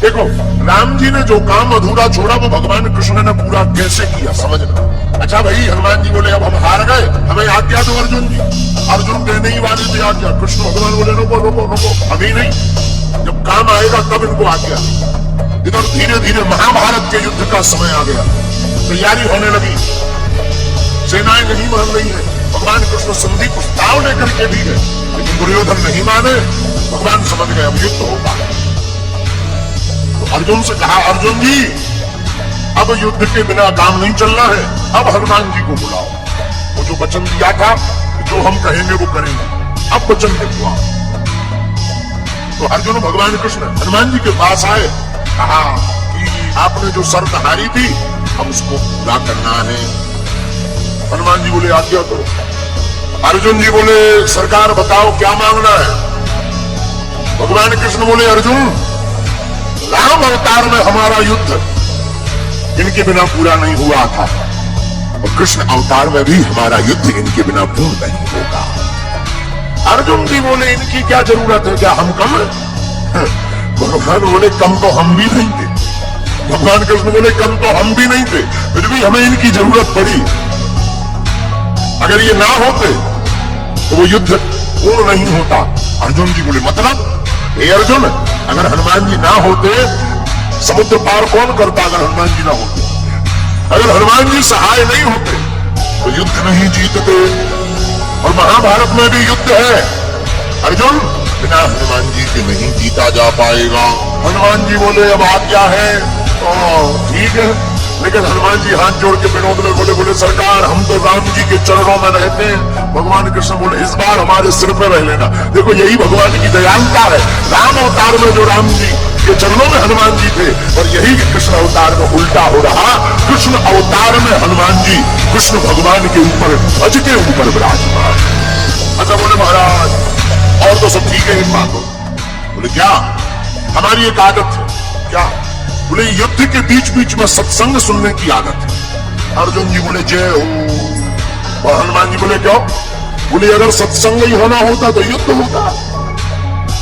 देखो, राम जी ने जो काम अधूरा छोड़ा वो भगवान कृष्ण ने पूरा कैसे किया समझना। अच्छा भाई, हनुमान जी बोले अब हम हार गए, हमें आज्ञा दो अर्जुन जी। अर्जुन कहने ही वाले थे आज्ञा, कृष्ण भगवान बोले रोको रोको रोको, अभी नहीं, जब काम आएगा तब इनको आज्ञा। इधर धीरे धीरे महाभारत के युद्ध का समय आ गया, तैयारी होने लगी, सेनाएं नहीं मान रही है। भगवान कृष्ण संधि प्रस्ताव लेकर के भी गए, लेकिन दुर्योधन नहीं माने। भगवान समझ गए अब युद्ध होगा, तो अर्जुन से कहा अर्जुन जी अब युद्ध के बिना काम नहीं चलना है, अब हनुमान जी को बुलाओ। वो जो वचन दिया था, जो हम कहेंगे वो करेंगे, अब वचन दिखवा। तो अर्जुन भगवान कृष्ण हनुमान जी के पास आए, कहा कि आपने जो शर्त हारी थी अब उसको पूरा करना है। हनुमान जी बोले आज्ञा करो। अर्जुन जी बोले सरकार बताओ क्या मांगना है। भगवान कृष्ण बोले अर्जुन, राम अवतार में हमारा युद्ध इनके बिना पूरा नहीं हुआ था, और कृष्ण अवतार में भी हमारा युद्ध इनके बिना पूर्ण नहीं होगा। अर्जुन जी बोले इनकी क्या जरूरत है, क्या हम कम है? भगवान बोले कम तो हम भी नहीं थे। भगवान कृष्ण बोले कम तो हम भी नहीं थे, फिर भी हमें इनकी जरूरत पड़ी। अगर ये ना होते तो वो युद्ध पूर्ण नहीं होता। अर्जुन जी बोले मतलब? हे अर्जुन, अगर हनुमान जी ना होते समुद्र पार कौन करता? अगर हनुमान जी ना होते, अगर हनुमान जी सहाय नहीं होते तो युद्ध नहीं जीतते। और महाभारत में भी युद्ध है अर्जुन, बिना हनुमान जी के नहीं जीता जा पाएगा। हनुमान जी बोले अब आज्ञा है, ठीक है, लेकिन हनुमान जी हाथ जोड़ के विनोद में बोले सरकार हम तो राम जी के चरणों में रहते हैं। भगवान कृष्ण बोले इस बार हमारे सिर पे रह लेना। देखो यही भगवान की दयालुता है, राम अवतार में जो राम जी के चरणों में हनुमान जी थे, और यही कृष्ण अवतार में उल्टा हो रहा। कृष्ण अवतार में हनुमान जी कृष्ण भगवान के ऊपर ध्वज के ऊपर विराजमान। अच्छा बोले महाराज और तो सब ठीक है, इन बातों बोले क्या हमारी एक आदत है क्या? बोले युद्ध के बीच बीच में सत्संग सुनने की आदत है। अर्जुन जी बोले जय हो। और हनुमान जी बोले क्यों? बोले अगर सत्संग ही होना होता तो युद्ध होता,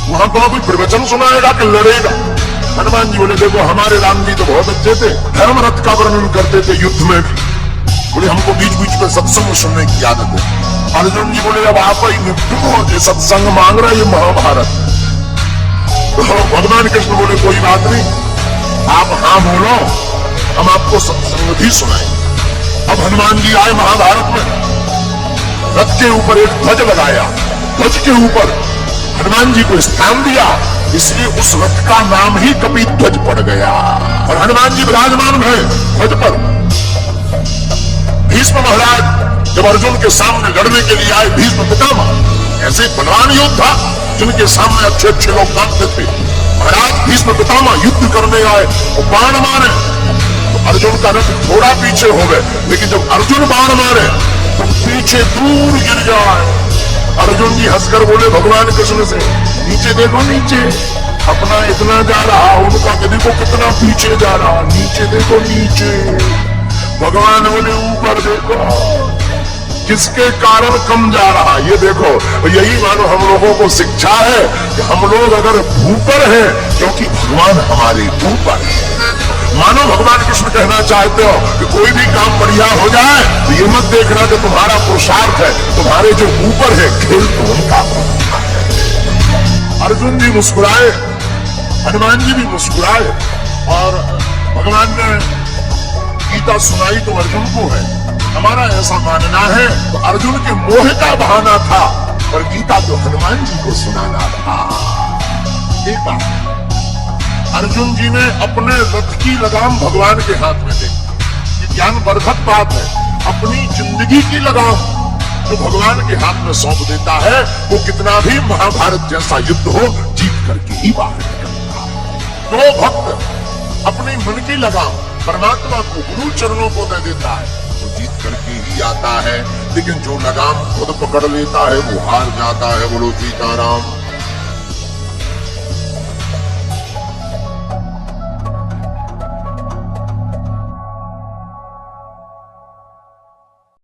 वहां तो कोई प्रवचन सुनाएगा कि लड़ेगा। हनुमान जी बोले देखो हमारे राम जी तो बहुत अच्छे थे, धर्म रथ का वर्णन करते थे युद्ध में भी। बोले हमको बीच बीच में सत्संग सुनने की आदत है। अर्जुन जी बोले अब आप ही निपटो, सत्संग मांग रहा है ये महाभारत। तो भगवान कृष्ण बोले कोई बात नहीं, आप हाँ बोलो, हम आपको सत्संग भी सुनाएंगे। अब हनुमान जी आए महाभारत में, रथ के ऊपर एक ध्वज लगाया, ध्वज के ऊपर हनुमान जी को स्थान दिया, इसलिए उस रथ का नाम ही कपिध्वज पड़ गया। और हनुमान जी विराजमान हुए ध्वज पर। भीष्म महाराज जब अर्जुन के सामने लड़ने के लिए आए, भीष्म पितामह ऐसे बलवान योद्धा जिनके सामने अच्छे अच्छे लोग कांपते थे, महाराज भीष्म पितामह युद्ध करने आए, वो बाण मारे तो अर्जुन का रथ थोड़ा पीछे हो गए, लेकिन जब अर्जुन बाण मारे तो पीछे दूर गिर जाए। अर्जुन जी हंसकर बोले भगवान कृष्ण से नीचे देखो नीचे, अपना इतना जा रहा, उनका देखो कितना पीछे जा रहा, नीचे देखो नीचे। भगवान बोले ऊपर देखो किसके कारण कम जा रहा, ये देखो। यही मानो हम लोगों को शिक्षा है कि हम लोग अगर ऊपर हैं क्योंकि भगवान हमारे ऊपर है। मानो भगवान कृष्ण कहना चाहते हो कि कोई भी काम बढ़िया हो जाए तो ये मत देखना कि तुम्हारा पुरुषार्थ है, तुम्हारे जो ऊपर है खेल तो उनका। अर्जुन जी मुस्कुराए, हनुमान जी भी मुस्कुराए, और भगवान ने गीता सुनाई तो अर्जुन को है। हमारा ऐसा मानना है तो अर्जुन के मोह का बहाना था, पर गीता तो हनुमान जी को सुनाना था। एक बात, अर्जुन जी ने अपने रथ की लगाम भगवान के हाथ में देखी, ये ज्ञानवर्धक बात है। अपनी जिंदगी की लगाम जो भगवान के हाथ में सौंप देता है, वो कितना भी महाभारत जैसा युद्ध हो जीत करके ही बाहर निकलता है। जो भक्त अपनी मन की लगाम परमात्मा को, गुरु चरणों को दे देता है, वो जीत करके ही आता है। लेकिन जो लगाम खुद पकड़ लेता है वो हार जाता है। बोलो सीताराम।